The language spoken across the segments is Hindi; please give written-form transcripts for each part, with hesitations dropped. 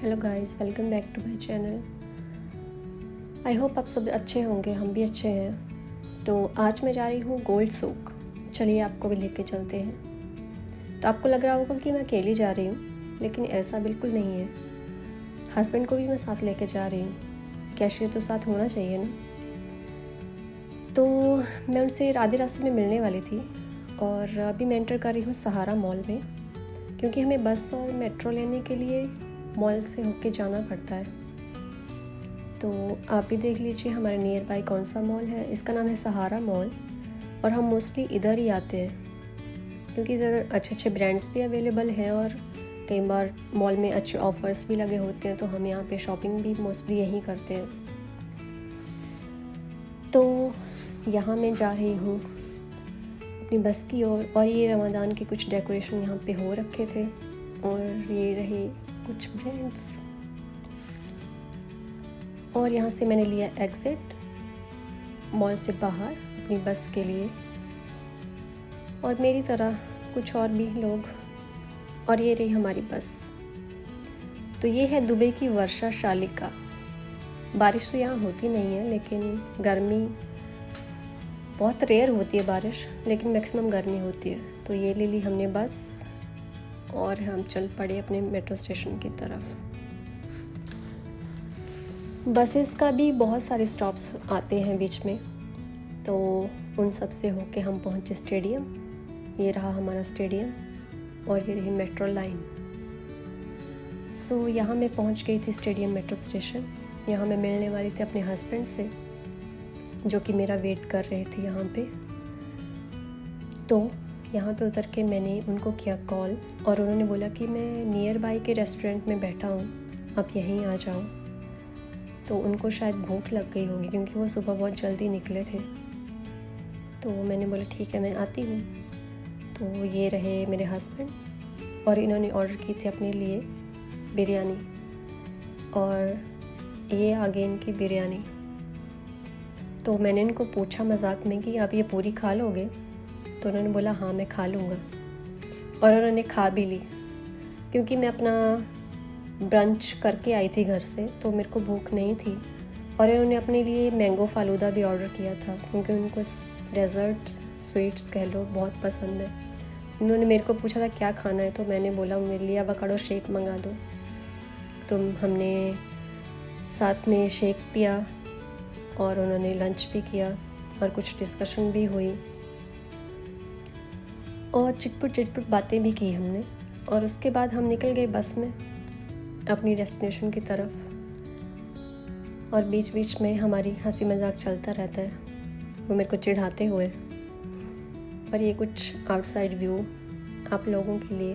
Hello guys, welcome back to my channel. I hope आप सब अच्छे होंगे, हम भी अच्छे हैं। तो आज मैं जा रही हूँ गोल्ड सूक। चलिए आपको भी लेके चलते हैं। तो आपको लग रहा होगा कि मैं अकेली जा रही हूँ, लेकिन ऐसा बिल्कुल नहीं है। हस्बैंड को भी मैं साथ लेके जा रही हूँ। कैशियर तो साथ होना चाहिए ना। तो मैं उनसे आधे रास्ते में मिलने वाली थी और अभी मैं एंटर कर रही हूँ सहारा मॉल में, क्योंकि हमें बस और मेट्रो लेने के लिए मॉल से होके जाना पड़ता है। तो आप भी देख लीजिए हमारे नियर बाय कौन सा मॉल है। इसका नाम है सहारा मॉल और हम मोस्टली इधर ही आते हैं, क्योंकि इधर अच्छे अच्छे ब्रांड्स भी अवेलेबल हैं और कई बार मॉल में अच्छे ऑफ़र्स भी लगे होते हैं, तो हम यहाँ पे शॉपिंग भी मोस्टली यहीं करते हैं। तो यहाँ मैं जा रही हूँ अपनी बस की ओर और ये रमज़ान के कुछ डेकोरेशन यहाँ पे हो रखे थे और ये रहे कुछ ब्रांड्स। और यहाँ से मैंने लिया एग्ज़िट मॉल से बाहर अपनी बस के लिए, और मेरी तरह कुछ और भी लोग। और ये रही हमारी बस। तो ये है दुबई की वर्षा शालिका। बारिश तो यहाँ होती नहीं है, लेकिन गर्मी बहुत रेयर होती है बारिश, लेकिन मैक्सिमम गर्मी होती है। तो ये ले ली हमने बस और हम चल पड़े अपने मेट्रो स्टेशन की तरफ। बसेस का भी बहुत सारे स्टॉप्स आते हैं बीच में, तो उन सब से होके हम पहुँचे स्टेडियम। ये रहा हमारा स्टेडियम और ये रही मेट्रो लाइन। सो यहाँ मैं पहुँच गई थी स्टेडियम मेट्रो स्टेशन। यहाँ मैं मिलने वाली थी अपने हस्बैंड से, जो कि मेरा वेट कर रहे थे यहाँ पे। तो यहाँ पे उतर के मैंने उनको किया कॉल और उन्होंने बोला कि मैं नियर बाय के रेस्टोरेंट में बैठा हूँ, आप यहीं आ जाओ। तो उनको शायद भूख लग गई होगी, क्योंकि वो सुबह बहुत जल्दी निकले थे। तो मैंने बोला ठीक है, मैं आती हूँ। तो ये रहे मेरे हस्बैंड और इन्होंने ऑर्डर की थी अपने लिए बिरयानी, और ये आगे इनकी बिरयानी। तो मैंने इनको पूछा मजाक में कि आप ये पूरी खा लोगे? तो उन्होंने बोला हाँ मैं खा लूँगा, और उन्होंने खा भी ली। क्योंकि मैं अपना ब्रंच करके आई थी घर से, तो मेरे को भूख नहीं थी। और इन्होंने अपने लिए मैंगो फालूदा भी ऑर्डर किया था, क्योंकि उनको डेज़र्ट स्वीट्स कह लो बहुत पसंद है। इन्होंने मेरे को पूछा था क्या खाना है, तो मैंने बोला मेरे लिए एवोकाडो शेक मंगा दो। तो हमने साथ में शेक पिया और उन्होंने लंच भी किया और कुछ डिस्कशन भी हुई और चिटपुट बातें भी की हमने। और उसके बाद हम निकल गए बस में अपनी डेस्टिनेशन की तरफ। और बीच बीच में हमारी हंसी मजाक चलता रहता है, वो मेरे को चिढ़ाते हुए। और ये कुछ आउटसाइड व्यू आप लोगों के लिए।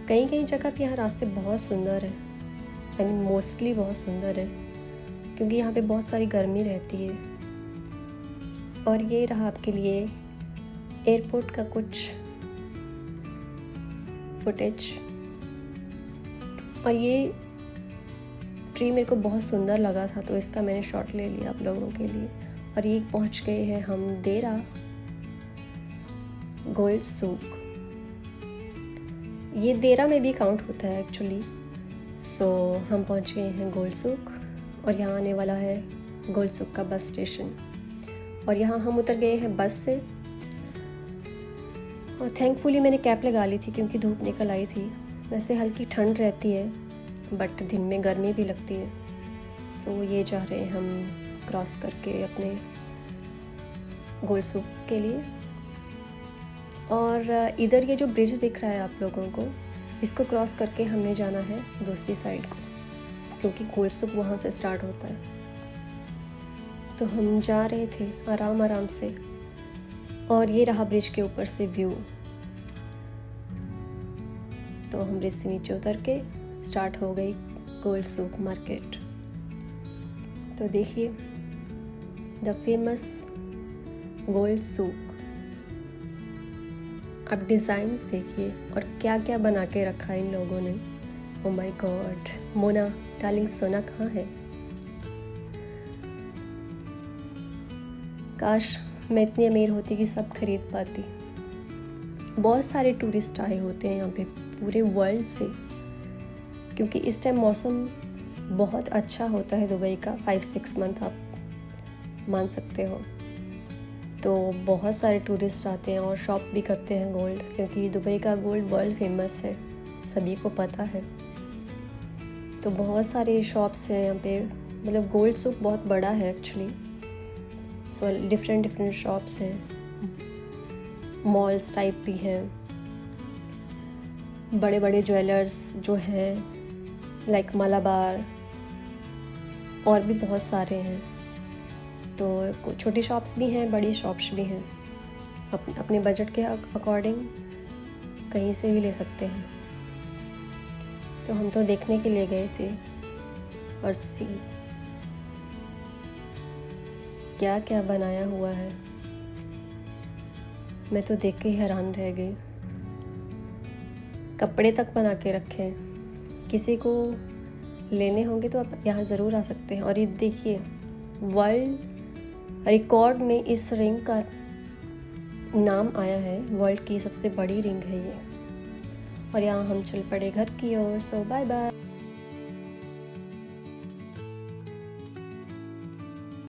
कई कई जगह पे यहाँ रास्ते बहुत सुंदर है, आई मीन मोस्टली बहुत सुंदर है, क्योंकि यहाँ पे बहुत सारी गर्मी रहती है। और ये रहा आपके लिए एयरपोर्ट का कुछ फुटेज। और ये ट्री मेरे को बहुत सुंदर लगा था, तो इसका मैंने शॉट ले लिया आप लोगों के लिए। और ये पहुंच गए हैं हम देरा गोल्ड सूक। ये देरा में भी काउंट होता है एक्चुअली। सो हम पहुंच गए हैं गोल्ड सूक और यहाँ आने वाला है गोल्ड सूक का बस स्टेशन। और यहाँ हम उतर गए हैं बस से। और थैंकफुली मैंने कैप लगा ली थी, क्योंकि धूप निकल आई थी। वैसे हल्की ठंड रहती है, बट दिन में गर्मी भी लगती है। सो ये जा रहे हैं हम क्रॉस करके अपने गोल्ड सूक के लिए। और इधर ये जो ब्रिज दिख रहा है आप लोगों को, इसको क्रॉस करके हमने जाना है दूसरी साइड को, क्योंकि गोल्ड सूक वहाँ से स्टार्ट होता है। तो हम जा रहे थे आराम आराम से। और ये रहा ब्रिज के ऊपर से व्यू। तो हम ब्रिज से नीचे उतर के स्टार्ट हो गई गोल्ड सूक मार्केट। तो देखिए द फेमस गोल्ड सूक। अब डिज़ाइंस देखिए और क्या क्या बना के रखा है इन लोगों ने। Oh my God, Mona darling, सोना कहाँ है? काश मैं इतनी अमीर होती कि सब खरीद पाती। बहुत सारे टूरिस्ट आए होते हैं यहाँ पे पूरे वर्ल्ड से। क्योंकि इस टाइम मौसम बहुत अच्छा होता है दुबई का। 5-6 मंथ आप मान सकते हो। तो बहुत सारे टूरिस्ट आते हैं और शॉप भी करते हैं गोल्ड, क्योंकि दुबई का गोल्ड वर्ल्ड फेमस है, सभी को पता है। तो बहुत सारे शॉप्स हैं यहाँ पे, मतलब गोल्ड सूक बहुत बड़ा है एक्चुअली। सो डिफरेंट शॉप्स हैं, मॉल्स टाइप भी हैं, बड़े बड़े ज्वेलर्स जो हैं लाइक मलाबार, और भी बहुत सारे हैं। तो छोटी शॉप्स भी हैं, बड़ी शॉप्स भी हैं, अपने बजट के अकॉर्डिंग कहीं से भी ले सकते हैं। तो हम तो देखने के लिए गए थे और सी क्या क्या बनाया हुआ है, मैं तो देख के ही हैरान रह गई। कपड़े तक बना के रखे हैं, किसी को लेने होंगे तो आप यहाँ ज़रूर आ सकते हैं। और ये देखिए, वर्ल्ड रिकॉर्ड में इस रिंग का नाम आया है, वर्ल्ड की सबसे बड़ी रिंग है ये। और यहाँ हम चल पड़े घर की ओर। सो बाय बाय।